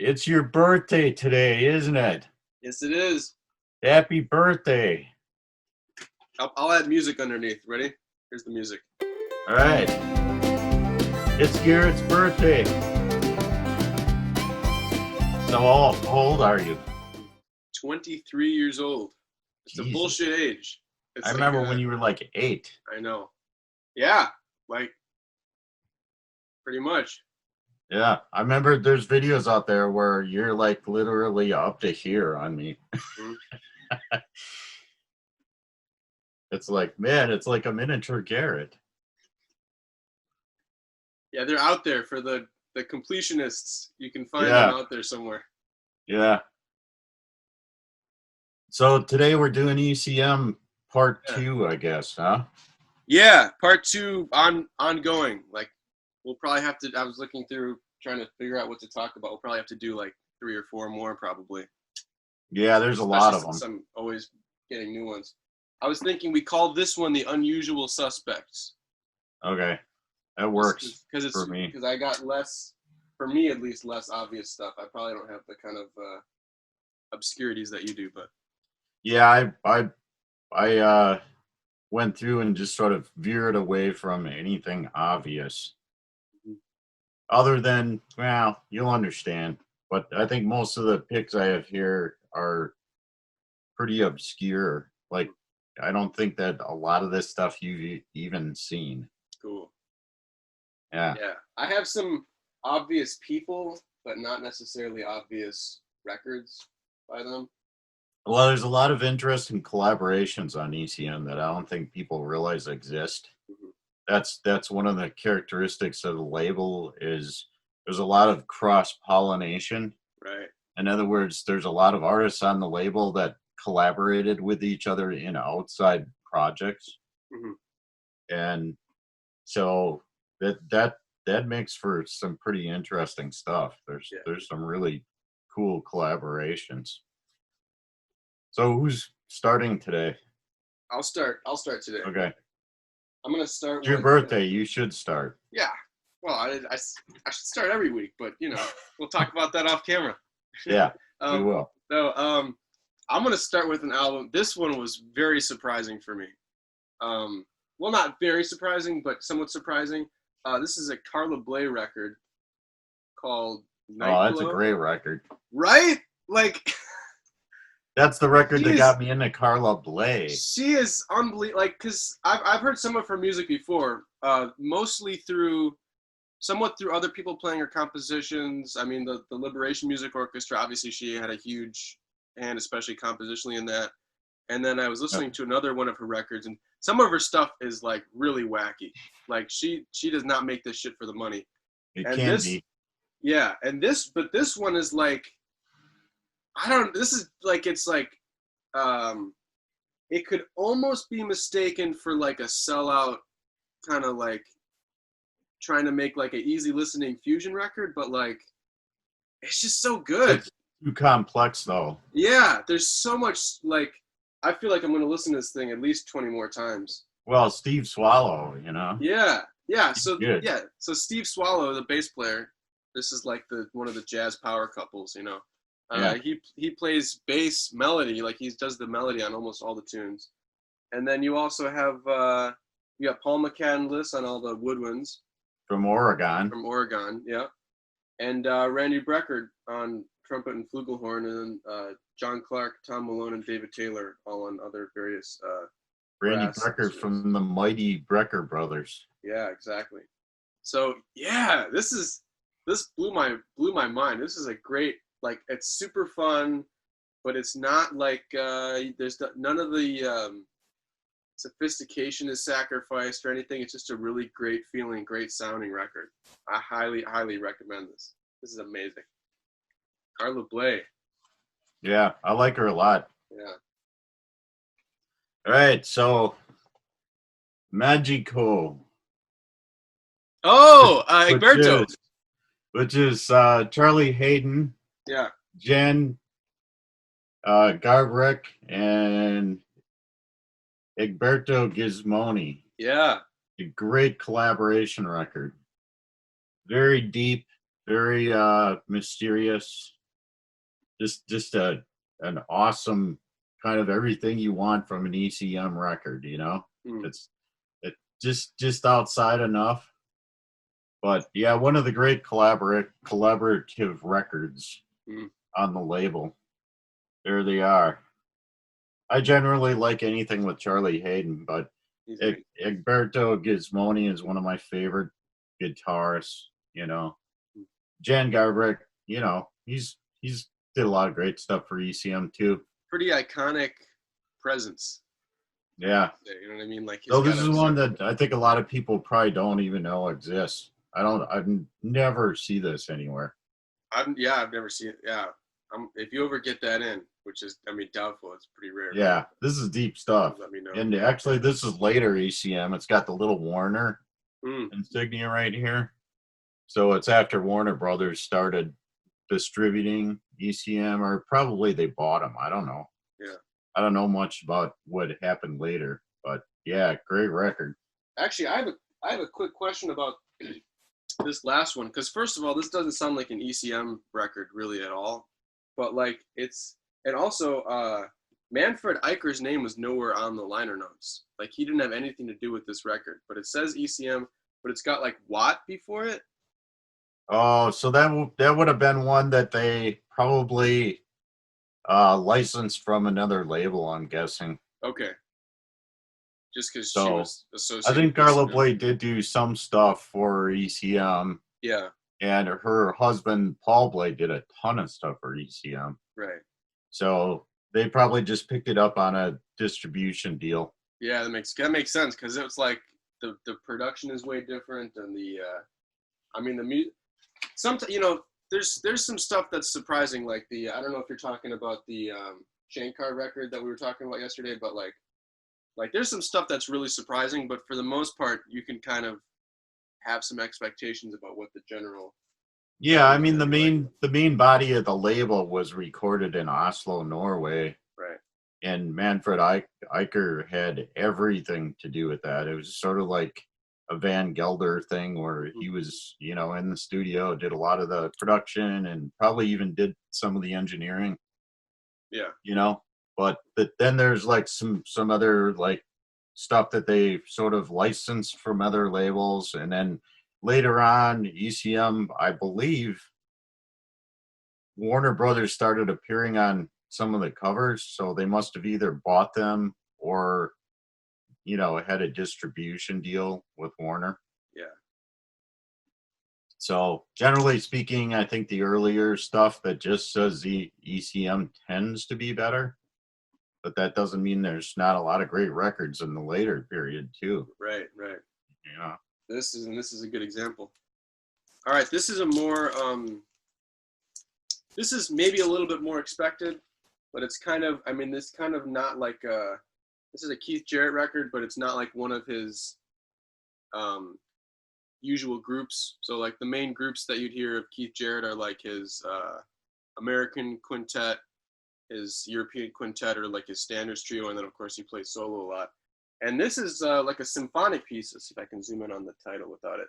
it's your birthday today, isn't it? Yes, it is. Happy birthday. I'll add music underneath. Ready? Here's the music. All right. It's Garrett's birthday. So how old are you? 23 years old. It's Jesus. a bullshit age. I remember when you were like 8. I know. Yeah, like pretty much. Yeah, I remember there's videos out there where you're like literally up to here on me. Mm-hmm. It's like, man, it's like a miniature Garrett. Yeah, they're out there for the completionists. You can find them out there somewhere. Yeah. So today we're doing ECM part 2, I guess, huh? Yeah, part 2 ongoing. Like we'll probably have to. I was looking through trying to figure out what to talk about. We'll probably have to do like 3 or 4 more probably. Yeah, there's a lot of them. I'm always getting new ones. I was thinking we call this one the unusual suspects. Okay, that works for me. Because I got less, for me at least, less obvious stuff. I probably don't have the kind of obscurities that you do, but yeah, I went through and just sort of veered away from anything obvious, other than, well, you'll understand. But I think most of the picks I have here are pretty obscure. Like, I don't think that a lot of this stuff you've even seen. Cool. Yeah. Yeah. I have some obvious people, but not necessarily obvious records by them. Well, there's a lot of interesting collaborations on ECM that I don't think people realize exist. Mm-hmm. That's one of the characteristics of the label is there's a lot of cross-pollination. Right. In other words, there's a lot of artists on the label that collaborated with each other in outside projects. Mm-hmm. And so that makes for some pretty interesting stuff. There's some really cool collaborations. So who's starting today? I'll start today. Okay. I'm gonna start. It's your birthday. You should start. Yeah. Well, I should start every week, but we'll talk about that off camera. Yeah, we will. So, I'm gonna start with an album. This one was very surprising for me. Well, not very surprising, but somewhat surprising. This is a Carla Bley record called Night Oh, that's Glow. a great record. Right? Like, that's the record that got me into Carla Bley. She is unbelievable. Like, because I've heard some of her music before, mostly somewhat through other people playing her compositions. I mean, the Liberation Music Orchestra, obviously she had a huge hand, especially compositionally in that. And then I was listening to another one of her records, and some of her stuff is like really wacky. Like she does not make this shit for the money. It can be. Yeah, but this one is like, this is like, it's like, it could almost be mistaken for like a sellout kind of like trying to make like an easy listening fusion record, but like, it's just so good. It's too complex though. Yeah, there's so much, like, I feel like I'm going to listen to this thing at least 20 more times. Well, Steve Swallow, Yeah. So Steve Swallow, the bass player, this is like one of the jazz power couples, He plays bass melody, like he does the melody on almost all the tunes. And then you also have you got Paul McCandless on all the woodwinds. From Oregon, yeah. And Randy Brecker on trumpet and flugelhorn, and then John Clark, Tom Malone, and David Taylor all on other various Randy Brecker from the mighty Brecker brothers. Yeah, exactly. So yeah, this blew my mind. This is a great, like, it's super fun, but it's not like there's none of the sophistication is sacrificed or anything. It's just a really great feeling, great sounding record. I highly, highly recommend this. This is amazing. Carla Bley. Yeah, I like her a lot. Yeah. All right, so Magico. Oh, Egberto. Which is Charlie Hayden. Yeah. Jen Garbrick and Egberto Gismoni. Yeah. A great collaboration record. Very deep, very mysterious. just an awesome kind of everything you want from an ECM record, you know? Mm. It just outside enough. But yeah, one of the great collaborative records Mm. on the label. There they are. I generally like anything with Charlie Hayden, but He's amazing. Egberto Gizmoni is one of my favorite guitarists. You know, Mm. Jan Garbrick. You know, he's did a lot of great stuff for ECM too. Pretty iconic presence. Yeah. You know what I mean? Like he's So got this a is one certain. that I think a lot of people probably don't even know exists. I've never see this anywhere. I've never seen it. Yeah, if you ever get that in, which is, I mean, doubtful. It's pretty rare. Yeah, this is deep stuff. Let me know. And actually, this is later ECM. It's got the little Warner Mm. insignia right here. So it's after Warner Brothers started distributing ECM, or probably they bought them. I don't know. Yeah. I don't know much about what happened later, but yeah, great record. Actually, I have a quick question about this last one, because first of all, this doesn't sound like an ECM record really at all, but like and also Manfred Eicher's name was nowhere on the liner notes. Like he didn't have anything to do with this record, but it says ECM, but it's got like Watt before it. Oh, so that would have been one that they probably licensed from another label, I'm guessing. Okay. Just because she So was I associated think with Carla ECM. Blade did do some stuff for ECM. Yeah. And her husband Paul Blade did a ton of stuff for ECM. Right. So they probably just picked it up on a distribution deal. Yeah, that makes sense, because it's like the production is way different, and I mean the music. Sometimes there's some stuff that's surprising, like I don't know if you're talking about the Shankar record that we were talking about yesterday, but like there's some stuff that's really surprising, but for the most part you can kind of have some expectations about what the general. Yeah, I mean Like. the main body of the label was recorded in Oslo, Norway, Right. and Manfred Eicher had everything to do with that. It was sort of like a Van Gelder thing where he was, you know, in the studio, did a lot of the production, and probably even did some of the engineering. Yeah. You know, but then there's like some other like stuff that they sort of licensed from other labels, and then later on ECM, I believe Warner Brothers started appearing on some of the covers, so they must have either bought them or, you know, had a distribution deal with Warner. Yeah. So generally speaking, I think the earlier stuff that just says the ECM tends to be better, but that doesn't mean there's not a lot of great records in the later period too. Right. Right. Yeah. This is a good example. All right, this is a more this is maybe a little bit more expected, but it's kind of, I mean, this kind of not like this is a Keith Jarrett record, but it's not like one of his usual groups. So like the main groups that you'd hear of Keith Jarrett are like his American quintet, his European quintet, or like his standards trio, and then of course he plays solo a lot. And this is like a symphonic piece. Let's see if I can zoom in on the title without it.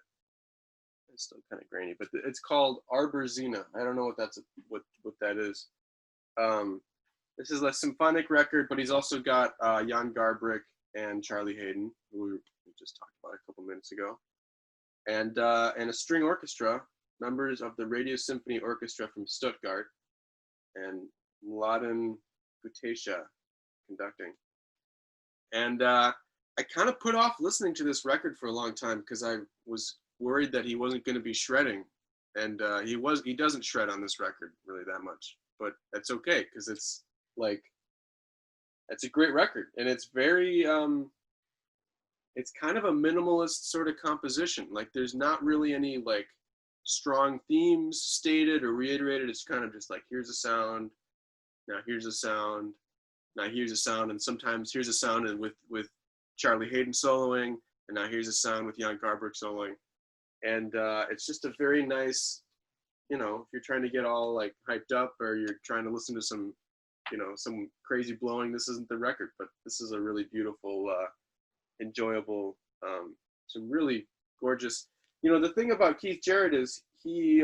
It's still kind of grainy, but it's called Arbor Zena. I don't know what that is. This is a symphonic record, but he's also got Jan Garbrick and Charlie Hayden, who we just talked about a couple minutes ago, and a string orchestra, members of the Radio Symphony Orchestra from Stuttgart, and Mladen Gutesha conducting. And I kind of put off listening to this record for a long time because I was worried that he wasn't going to be shredding, and he doesn't shred on this record really that much, but that's okay because it's a great record, and it's very it's kind of a minimalist sort of composition. Like there's not really any like strong themes stated or reiterated. It's kind of just like, here's a sound, now here's a sound, now here's a sound, and sometimes here's a sound and with Charlie Hayden soloing, and now here's a sound with Jan Garbrick soloing. And it's just a very nice, if you're trying to get all like hyped up, or you're trying to listen to some, some crazy blowing, this isn't the record, but this is a really beautiful, enjoyable, some really gorgeous. The thing about Keith Jarrett is he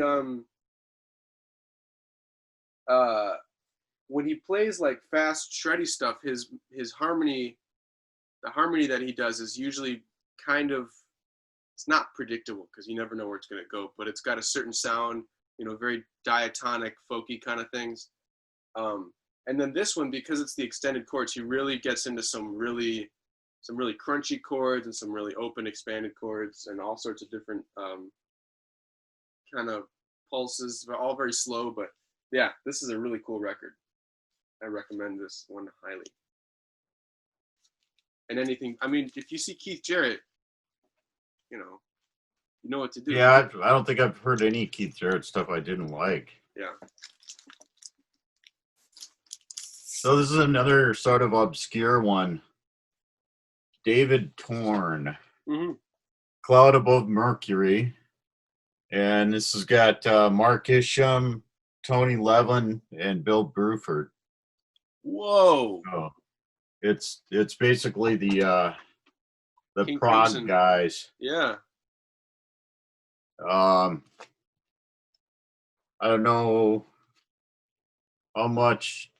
when he plays like fast, shreddy stuff, his harmony, the harmony that he does is usually kind of, it's not predictable because you never know where it's going to go, but it's got a certain sound, very diatonic, folky kind of things. And then this one, because it's the extended chords, he really gets into some really crunchy chords and some really open, expanded chords and all sorts of different kind of pulses, all very slow. But yeah, this is a really cool record. I recommend this one highly. And anything, I mean, if you see Keith Jarrett, you know what to do. Yeah, I don't think I've heard any Keith Jarrett stuff I didn't like. Yeah. So this is another sort of obscure one. David Torn, Cloud Above Mercury. And this has got Mark Isham, Tony Levin, and Bill Bruford. Whoa. So it's basically the King prog Crimson guys. Yeah. I don't know how much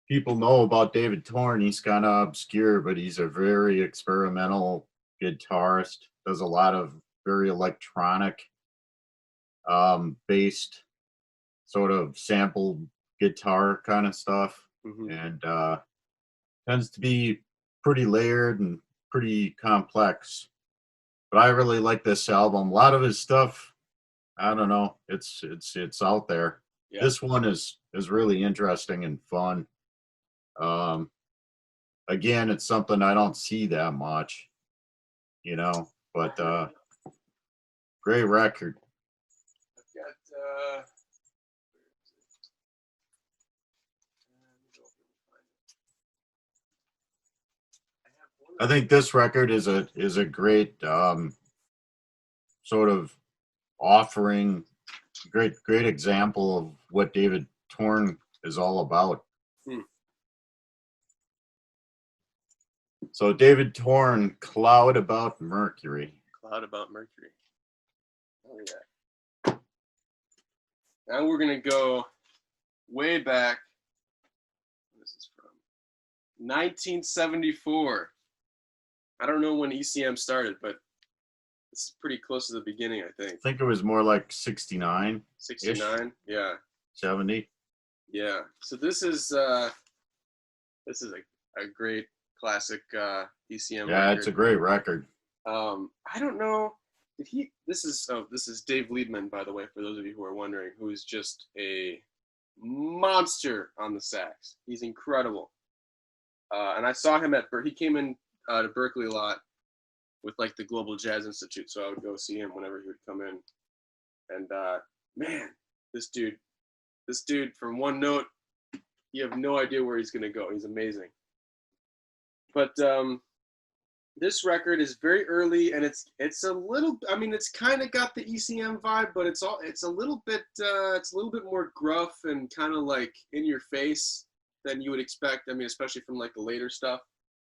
people know about David Torn. He's kind of obscure, but he's a very experimental guitarist. Does a lot of very electronic based sort of sample guitar kind of stuff, and tends to be pretty layered and pretty complex. But I really like this album. A lot of his stuff, I don't know, it's out there. Yeah. This one is really interesting and fun. Again, it's something I don't see that much, but great record. I've got I think this record is a great sort of offering, great example of what David Torn is all about. So David Torn, Cloud About Mercury. Cloud About Mercury. Oh yeah. Now we're gonna go way back. This is from 1974. I don't know when ECM started, but it's pretty close to the beginning, I think. I think it was more like 69. 69, yeah. 70. Yeah. So this is a great classic ECM yeah, record. It's a great record. I don't know. This is Dave Liebman, by the way, for those of you who are wondering, who is just a monster on the sax. He's incredible. And I saw him he came in to Berkeley a lot with like the Global Jazz Institute, so I would go see him whenever he would come in. And man, this dude from one note, you have no idea where he's gonna go. He's amazing. But this record is very early, and it's a little. I mean, it's kind of got the ECM vibe, but it's a little bit more gruff and kind of like in your face than you would expect. I mean, especially from like the later stuff.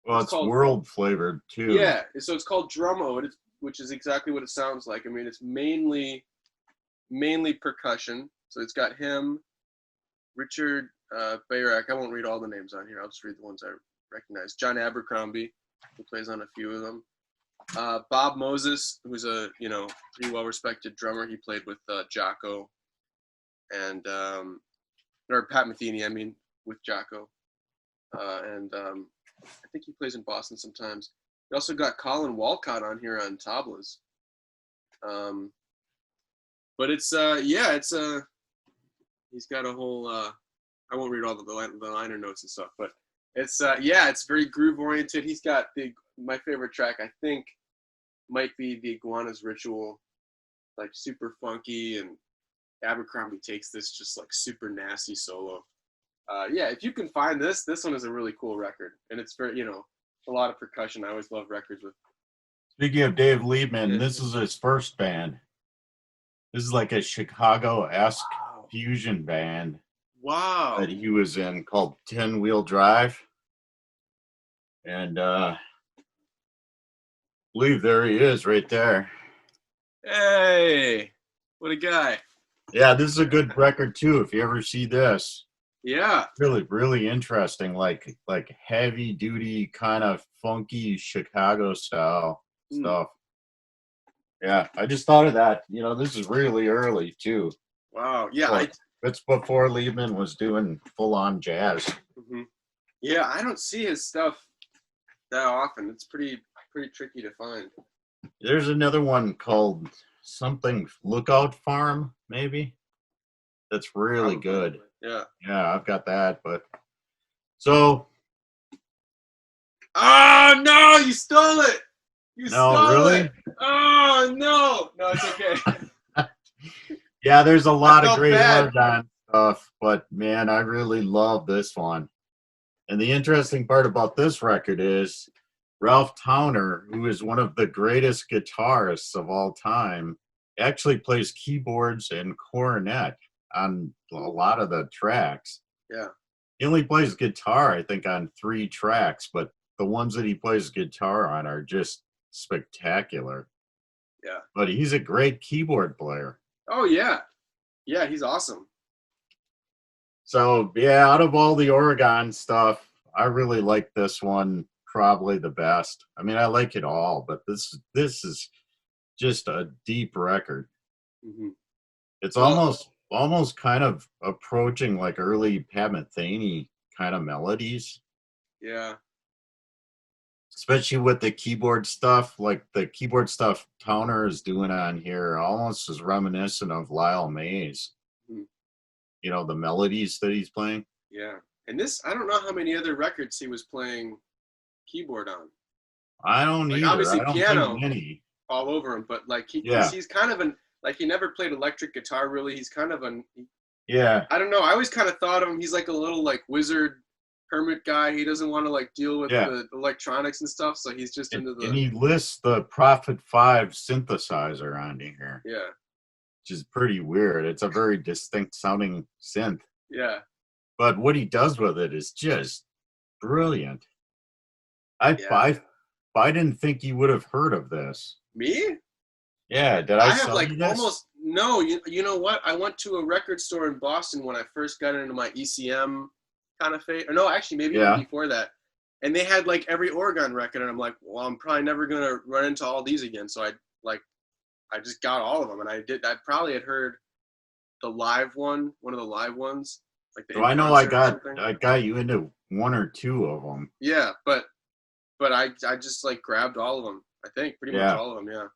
Well, it's world flavored too. Yeah, so it's called Drummo, which is exactly what it sounds like. I mean, it's mainly percussion. So it's got him, Richard Bayrak. I won't read all the names on here. I'll just read the ones I recognize. John Abercrombie, who plays on a few of them. Bob Moses, who's a pretty well respected drummer. He played with Jocko, and or Pat Metheny, I mean, with Jocko, and I think he plays in Boston sometimes. We also got Colin Walcott on here on tablas. But it's he's got a whole I won't read all the liner notes and stuff, but it's very groove oriented. He's got my favorite track, I think, might be the Iguana's Ritual, like super funky, and Abercrombie takes this just like super nasty solo. If you can find this one is a really cool record, and it's very a lot of percussion. I always love records with. Speaking of Dave Liebman, this is his first band. This is like a Chicago-esque fusion band. Wow. That he was in, called 10 Wheel Drive. And I believe there he is right there. Hey, what a guy. Yeah, this is a good record too, if you ever see this. Yeah. Really interesting, like heavy duty kind of funky Chicago style Mm. stuff. Yeah, I just thought of that. This is really early too. Wow. Yeah. Well, it's before Liebman was doing full on jazz. Mhm. Yeah. I don't see his stuff that often. It's pretty tricky to find. There's another one called something Lookout Farm, maybe. That's really Probably. good. Yeah. Yeah, I've got that. But so Oh no! You stole it. You no, stole really. it. Oh no! No, it's okay. Yeah, there's a I lot of felt great bad. Oregon stuff, but man, I really love this one. And the interesting part about this record is Ralph Towner, who is one of the greatest guitarists of all time, actually plays keyboards and cornet on a lot of the tracks. Yeah. He only plays guitar, I think, on 3 tracks, but the ones that he plays guitar on are just spectacular. Yeah. But he's a great keyboard player. Oh yeah. Yeah, he's awesome. So yeah, out of all the Oregon stuff, I really like this one probably the best. I mean, I like it all, but this is just a deep record. Hmm. It's Well, almost kind of approaching like early Pat Metheny kind of melodies, yeah. especially with the keyboard stuff. Like the keyboard stuff Towner is doing on here almost is reminiscent of Lyle Mays. Mhm. The melodies that he's playing. Yeah. And this, I don't know how many other records he was playing keyboard on. I don't Like either. obviously I don't think piano many. all over him, but like because Yeah. he's kind of an like he never played electric guitar really. He's kind of an Yeah. I don't know. I always kind of thought of him. He's like a little like wizard hermit guy. He doesn't want to like deal with Yeah. the electronics and stuff, so he's just into And the he lists the Prophet 5 synthesizer on here, yeah, which is pretty weird. It's a very distinct sounding synth. yeah, But what he does with it is just brilliant. I yeah. I, I didn't think you would have heard of this. Me? Yeah, did I I have sell like you this? almost no. You know what? I went to a record store in Boston when I first got into my ECM kind of phase. Or no, actually, maybe even Yeah. before that. And they had like every Oregon record, and I'm like, well, I'm probably never gonna run into all these again. So I just got all of them, and I did. I probably had heard the live one of the live ones, like the So in I know I concert or got something. I got you into 1 or 2 of them. Yeah, but I just like grabbed all of them. I think pretty much Yeah, all of them. Yeah.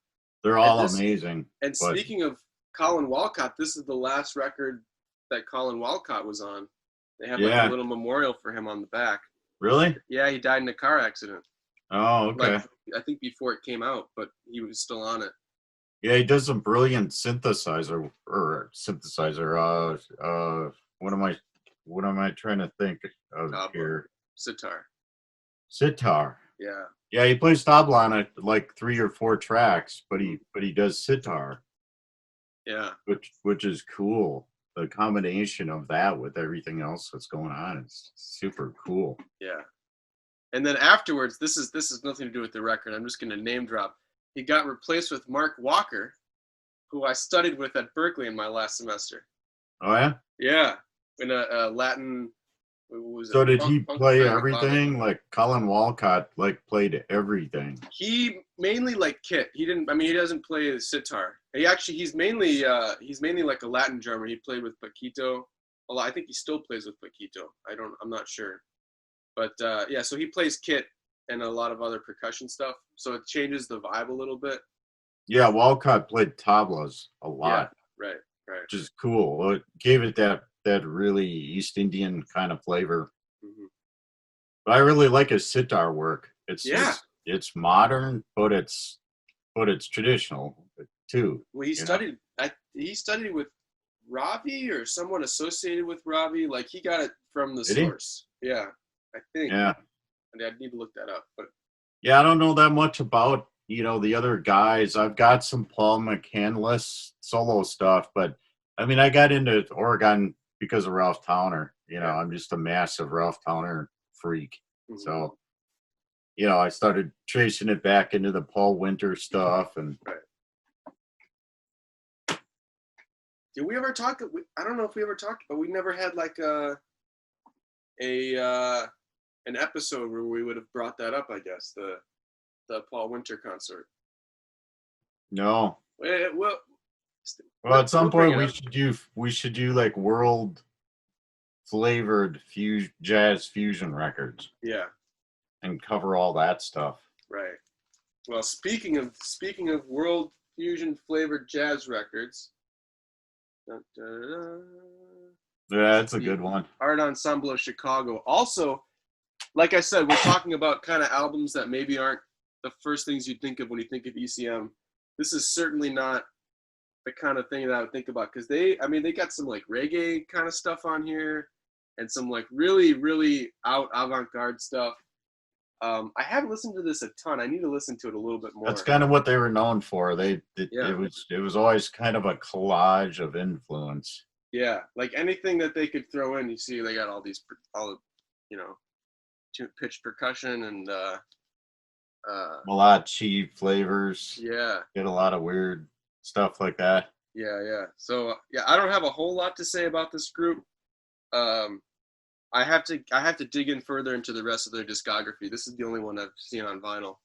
they're And all this amazing. and But speaking of Colin Walcott, this is the last record that Colin Walcott was on. They have like a yeah, little memorial for him on the back. really? Yeah, he died in a car accident. Oh, Like okay. I think before it came out, but he was still on it. Yeah, he does some brilliant synthesizer. What am I trying to think of Tabla, here? sitar. Sitar. Yeah. Yeah, he plays tabla on it like 3 or 4 tracks, but Mhm. he does sitar, Yeah. which is cool. The combination of that with everything else that's going on is super cool. Yeah. And then afterwards, this is nothing to do with the record. I'm just gonna name drop. He got replaced with Mark Walker, who I studied with at Berkeley in my last semester. Oh yeah. Yeah, in a Latin. What was it? So did he Funk play kind of clave. everything? Like Colin Walcott, like played everything. He mainly like kit. He didn't. I mean, he doesn't play the sitar. He's mainly like a Latin drummer. He played with Paquito a lot. I think he still plays with Paquito. I'm not sure. But yeah, so he plays kit and a lot of other percussion stuff. So it changes the vibe a little bit. Yeah, Walcott played tablas a Yeah, lot, right, right. which is cool. It gave it that really East Indian kind of flavor. Hmm. But I really like his sitar work. It's Yeah. it's modern, but it's traditional too. Well, he You know? studied. He studied with Ravi or someone associated with Ravi. Like he got it from the Did he? source. Yeah, I think. Yeah. I'd need to look that up. But Yeah, I don't know that much about the other guys. I've got some Paul McCandless solo stuff, but I mean, I got into Oregon because of Ralph Towner. yeah. I'm just a massive Ralph Towner freak. Mhm. So I started tracing it back into the Paul Winter stuff, and Right. Did we ever talk? I don't know if we ever talked, but we never had like a an episode where we would have brought that up, I guess, the Paul Winter concert. No. Well, At some we'll bring point it up. we should do like world flavored jazz fusion records Yeah, and cover all that stuff. right. Well, speaking of world fusion flavored jazz records, dun, dun, dun, dun, Yeah, that's a the good one. Art Ensemble of Chicago. Also, like I said, we're talking about kind of albums that maybe aren't the first things you'd think of when you think of ECM. This is certainly not the kind of thing that I would think about, because they got some like reggae kind of stuff on here and some like really, really avant-garde stuff. I haven't listened to this a ton. I need to listen to it a little bit more. That's kind of what they were known for. Yeah. It was always kind of a collage of influence. Yeah, like anything that they could throw in, you see they got all you know, pitch percussion and Malachi flavors. yeah. Get a lot of weird stuff like that. Yeah. So yeah, I don't have a whole lot to say about this group. I have to dig in further into the rest of their discography. This is the only one I've seen on vinyl.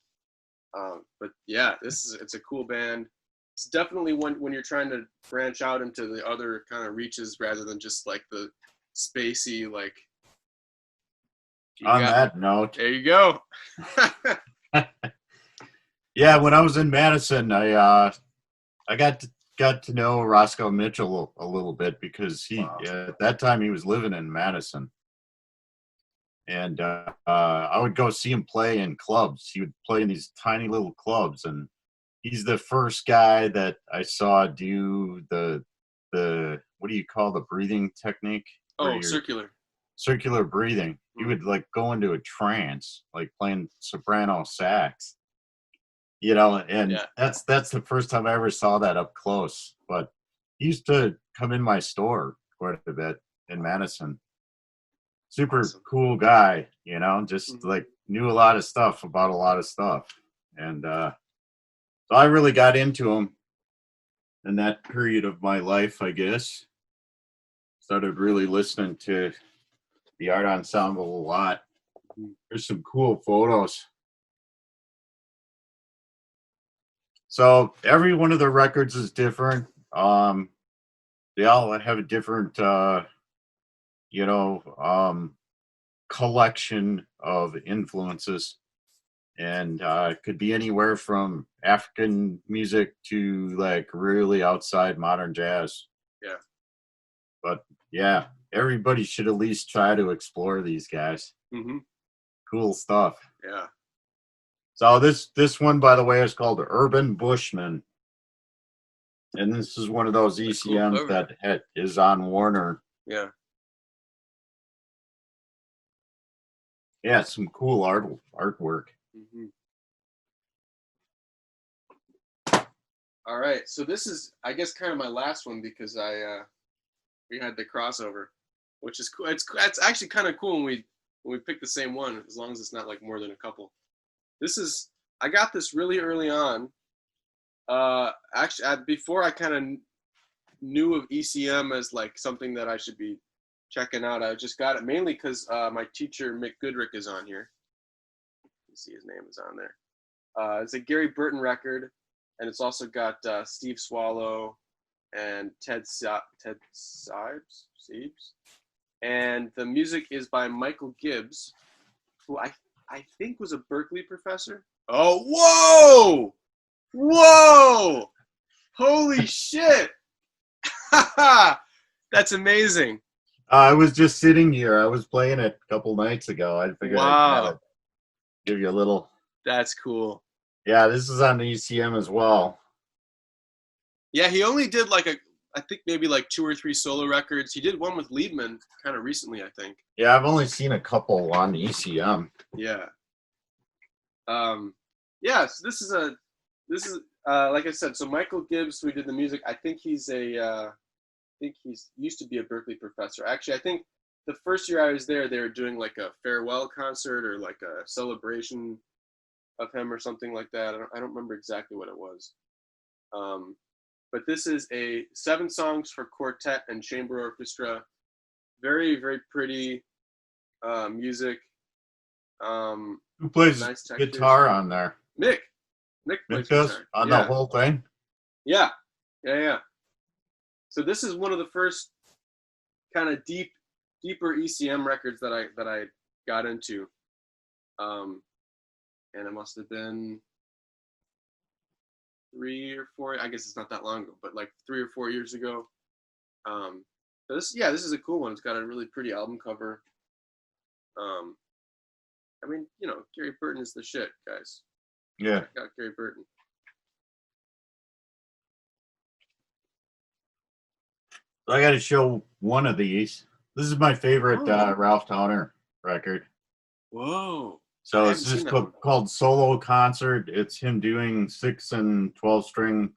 But yeah, it's a cool band. It's definitely when you're trying to branch out into the other kind of reaches rather than just like the spacey like. That note, there you go. Yeah, when I was in Madison, I got to know Roscoe Mitchell a little bit because at that time he was living in Madison, and I would go see him play in clubs. He would play in these tiny little clubs, and he's the first guy that I saw do the what do you call the breathing technique? Oh, circular breathing. He would like go into a trance, like playing soprano sax. You know, and that's the first time I ever saw that up close. But he used to come in my store quite a bit in Madison. Super cool guy, you know, just like knew a lot of stuff about a lot of stuff. And so I really got into him in that period of my life, I guess. Started really listening to the Art Ensemble a lot. There's some cool photos. So every one of the records is different. They all have a different, collection of influences, and it could be anywhere from African music to like really outside modern jazz. Yeah. But yeah, everybody should at least try to explore these guys. Mm-hmm. Cool stuff. Yeah. So this one, by the way, is called Urban Bushman. And this is one of those ECMs cool that is on Warner. Yeah. Yeah, some cool artwork. Mm-hmm. All right, so this is, I guess, kind of my last one because we had the crossover, which is cool. It's actually kind of cool when we pick the same one, as long as it's not like more than a couple. I got this really early on. Actually, before I kind of knew of ECM as like something that I should be checking out. I just got it mainly because my teacher Mick Goodrick is on here. You see his name is on there. It's a Gary Burton record, and it's also got Steve Swallow and Ted Siebes, and the music is by Michael Gibbs, who I think was a Berkeley professor. Oh, whoa! Holy shit! That's amazing. I was just sitting here. I was playing it a couple nights ago. I figured I'd give you a little. That's cool. Yeah, this is on the ECM as well. Yeah, he only did I think maybe like 2 or 3 solo records. He did one with Liebman kind of recently, I think. Yeah, I've only seen a couple on the ECM. Yeah. Yeah, so this is like I said, so Michael Gibbs, who did the music, I think he's used to be a Berkeley professor. Actually, I think the first year I was there, they were doing like a farewell concert or like a celebration of him or something like that. I don't remember exactly what it was. But this is 7 songs for quartet and chamber orchestra. Very, very pretty. music. Who plays Nice textures. guitar on there? Nick plays Nick does guitar. on the whole thing. Yeah. So this is one of the first kind of deeper ECM records that I got into, and it must have been 3 or 4. I guess it's not that long ago, but like 3 or 4 years ago. This is a cool one. It's got a really pretty album cover. I mean, Gary Burton is the shit, guys. Yeah. Got Gary Burton. So I got to show one of these. This is my favorite Ralph Towner record. Whoa. So it's just called Solo Concert. It's him doing 6 and 12 string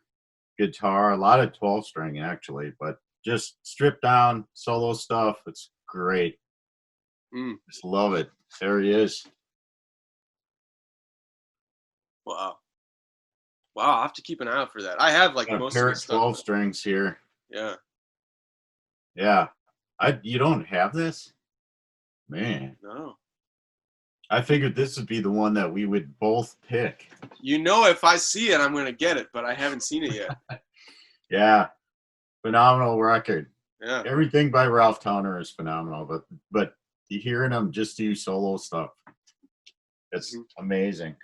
guitar, a lot of 12 string actually, but just stripped down solo stuff. It's great. Just love it. There he is. Wow. I'll have to keep an eye out for that. I have like most of the stuff. 12 strings here. Yeah. Yeah. You don't have this? Man. No. I figured this would be the one that we would both pick. If I see it, I'm going to get it, but I haven't seen it yet. Yeah. Phenomenal record. Yeah. Everything by Ralph Towner is phenomenal, but hearing him just do solo stuff, it's amazing.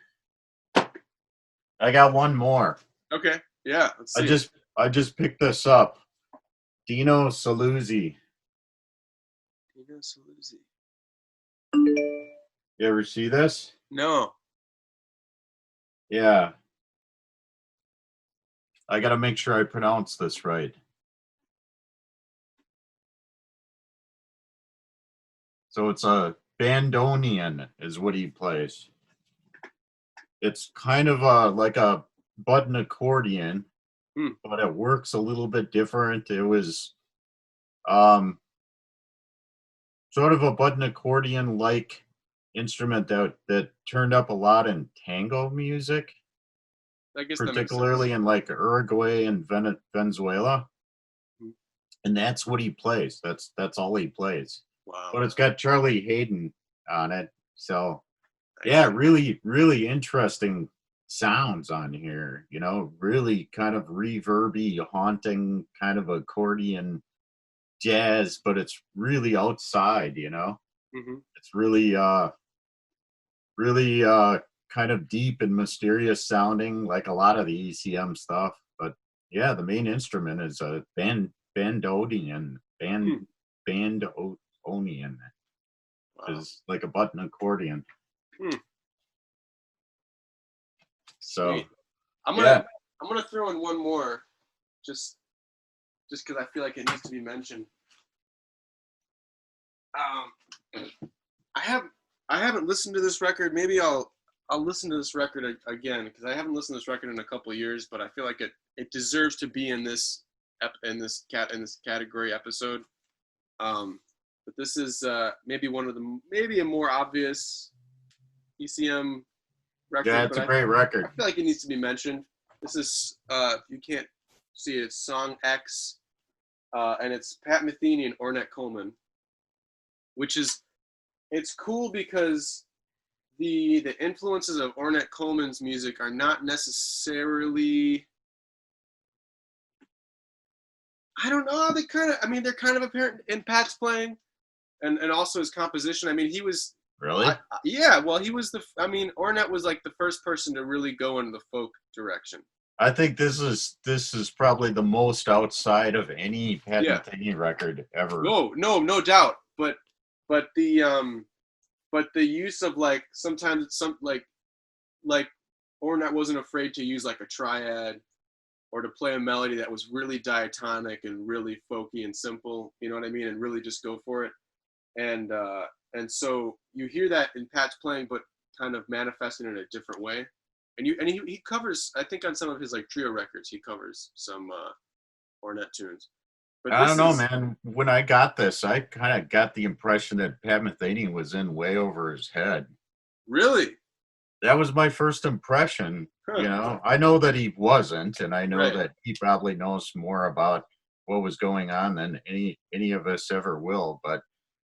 I got one more. Okay. Yeah. Let's see. I just picked this up. Dino Saluzzi. You ever see this? No. Yeah. I got to make sure I pronounce this right. So it's a bandoneon is what he plays. It's kind of like a button accordion, but it works a little bit different. It was sort of a button accordion like instrument that turned up a lot in tango music, I guess particularly in like Uruguay and Venezuela. And that's what he plays. That's all he plays. Wow. But it's got Charlie Hayden on it. So yeah, really, really interesting sounds on here, really kind of reverby, haunting kind of accordion jazz, but it's really outside, It's really, really kind of deep and mysterious sounding, like a lot of the ECM stuff. But yeah, the main instrument is a bandoneon, bandoneon, is like a button accordion. So sweet. I'm gonna throw in one more, just because I feel like it needs to be mentioned. I haven't listened to this record. Maybe I'll listen to this record again, because I haven't listened to this record in a couple of years. But I feel like it deserves to be in this category episode. But this is maybe a more obvious ECM record. Yeah, it's a great record. I feel like it needs to be mentioned. This is if you can't see it, it's Song X, and it's Pat Metheny and Ornette Coleman, which is it's cool because the influences of Ornette Coleman's music are not necessarily, I don't know, they're kind of apparent in Pat's playing and also his composition. I mean, he was really Ornette was like the first person to really go into the folk direction. I think this is probably the most outside of any Pat Metheny record ever. No doubt. But the use of like sometimes it's like Ornette wasn't afraid to use like a triad or to play a melody that was really diatonic and really folky and simple, you know what I mean, and really just go for it. And so you hear that in Pat's playing, but kind of manifesting in a different way. And he covers, I think on some of his like trio records, he covers some Ornette tunes. But I don't know, man. When I got this, I kind of got the impression that Pat Metheny was in way over his head. Really? That was my first impression. I know that he wasn't, and I know that he probably knows more about what was going on than any of us ever will. But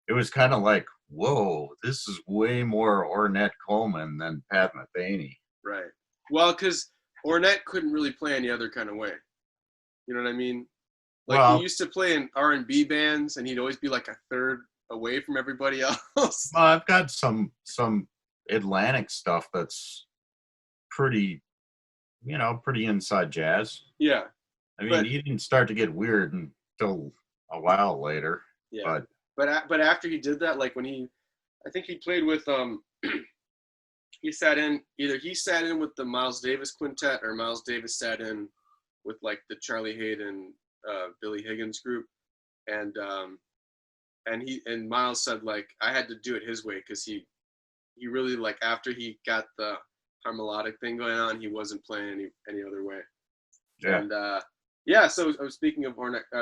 it was kind of like, whoa, this is way more Ornette Coleman than Pat Metheny. Right. Well, because Ornette couldn't really play any other kind of way. You know what I mean? Like he Well, used to play in R&B bands, and he'd always be like a third away from everybody else. I've got some Atlantic stuff that's pretty, pretty inside jazz. Yeah. I mean, But he didn't start to get weird until a while later. yeah. But after he did that, like when I think he played with he sat in with the Miles Davis quintet, or Miles Davis sat in with like the Charlie Hayden, Billy Higgins group, and Miles said like I had to do it his way because he really like after he got the harmonic thing going on, he wasn't playing any other way. Yeah. And so I was speaking of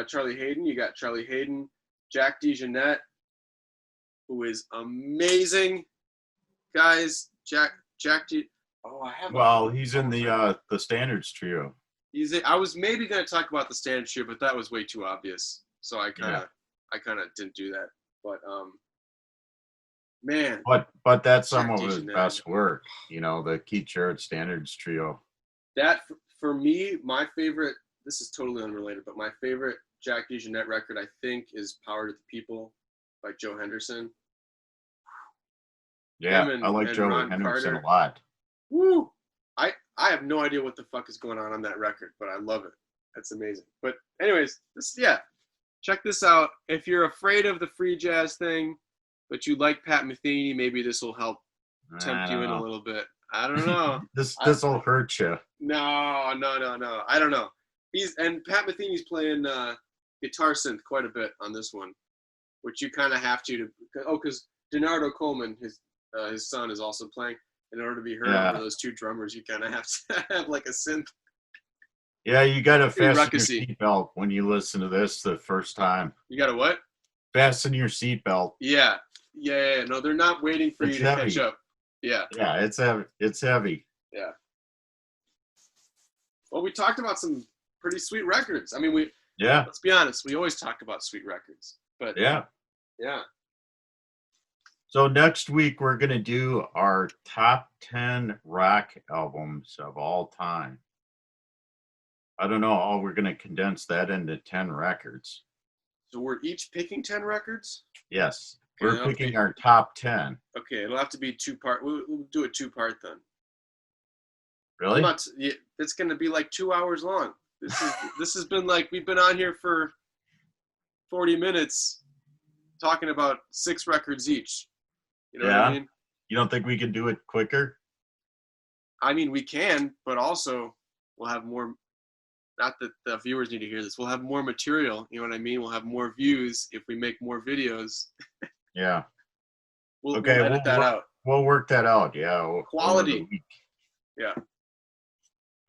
Charlie Hayden. You got Charlie Hayden, Jack DeJohnette, who is amazing, guys. He's in the Standards trio. I was maybe going to talk about the Standards trio, but that was way too obvious. So I kind of didn't do that. But man. But that's some of his best work. The Keith Jarrett Standards trio. That for me, my favorite. This is totally unrelated, but my favorite Jack DeJohnette record, I think, is "Power to the People" by Joe Henderson. Yeah, I like Joe Henderson a lot. Woo! I have no idea what the fuck is going on that record, but I love it. That's amazing. But anyways, check this out. If you're afraid of the free jazz thing, but you like Pat Metheny, maybe this will help tempt you in a little bit. I don't know. this will hurt you. No. I don't know. Pat Metheny's playing guitar synth quite a bit on this one, which you kind of have to. Because Denardo Coleman, his son, is also playing. In order to be heard over those two drummers, you kind of have to have like a synth. Yeah, you got to fasten your seatbelt when you listen to this the first time. You got to what? Fasten your seatbelt. Yeah. No, they're not waiting for you to catch up. Yeah. Yeah, it's heavy. It's heavy. Yeah. Well, we talked about some pretty sweet records. I mean, let's be honest, we always talk about sweet records. But yeah. Yeah. So next week we're going to do our top 10 rock albums of all time. I don't know how we're going to condense that into 10 records. So we're each picking 10 records? Yes. We're picking our top 10. Okay, it'll have to be two-part. We'll do a two-part then. Really? It's going to be like 2 hours long. This has been like, we've been on here for 40 minutes talking about 6 records each. You know what I mean? You don't think we can do it quicker? I mean, we can, but also we'll have more. Not that the viewers need to hear this. We'll have more material. You know what I mean? We'll have more views if we make more videos. Yeah. We'll edit that out. We'll work that out. Yeah. Quality. Yeah.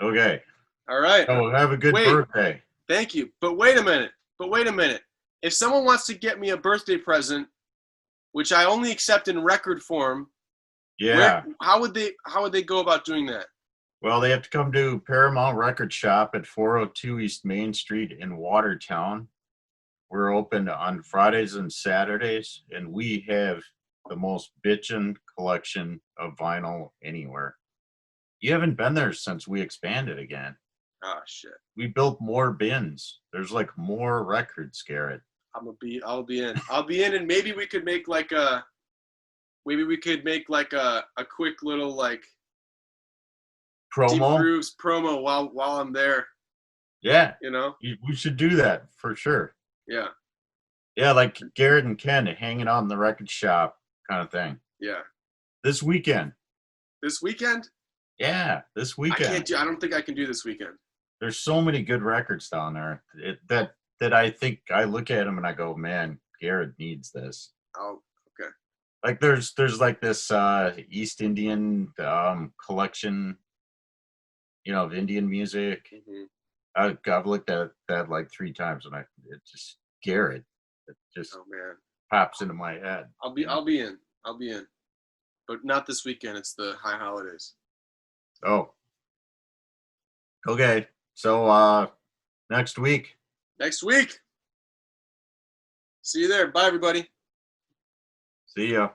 Okay. All right. Oh, have a good birthday. Thank you. But wait a minute. If someone wants to get me a birthday present, which I only accept in record form, how would they go about doing that? Well, they have to come to Paramount Record Shop at 402 East Main Street in Watertown. We're open on Fridays and Saturdays, and we have the most bitchin' collection of vinyl anywhere. You haven't been there since we expanded again. Oh, shit. We built more bins. There's like more records, Garrett. I'll be in, and maybe we could make like a quick little like promo, Deep Grooves promo while I'm there. Yeah, we should do that for sure. Yeah, like Garrett and Kenn hanging out in the record shop kind of thing. Yeah, this weekend. Yeah, this weekend. I don't think I can do this weekend. There's so many good records down there that I think I look at them and I go, man, Garrett needs this. Oh, okay. Like there's like this East Indian collection, of Indian music. Mm-hmm. I've looked at that like 3 times and it just oh man, pops into my head. I'll be in, but not this weekend. It's the high holidays. Oh. Okay. So next week. See you there. Bye, everybody. See ya.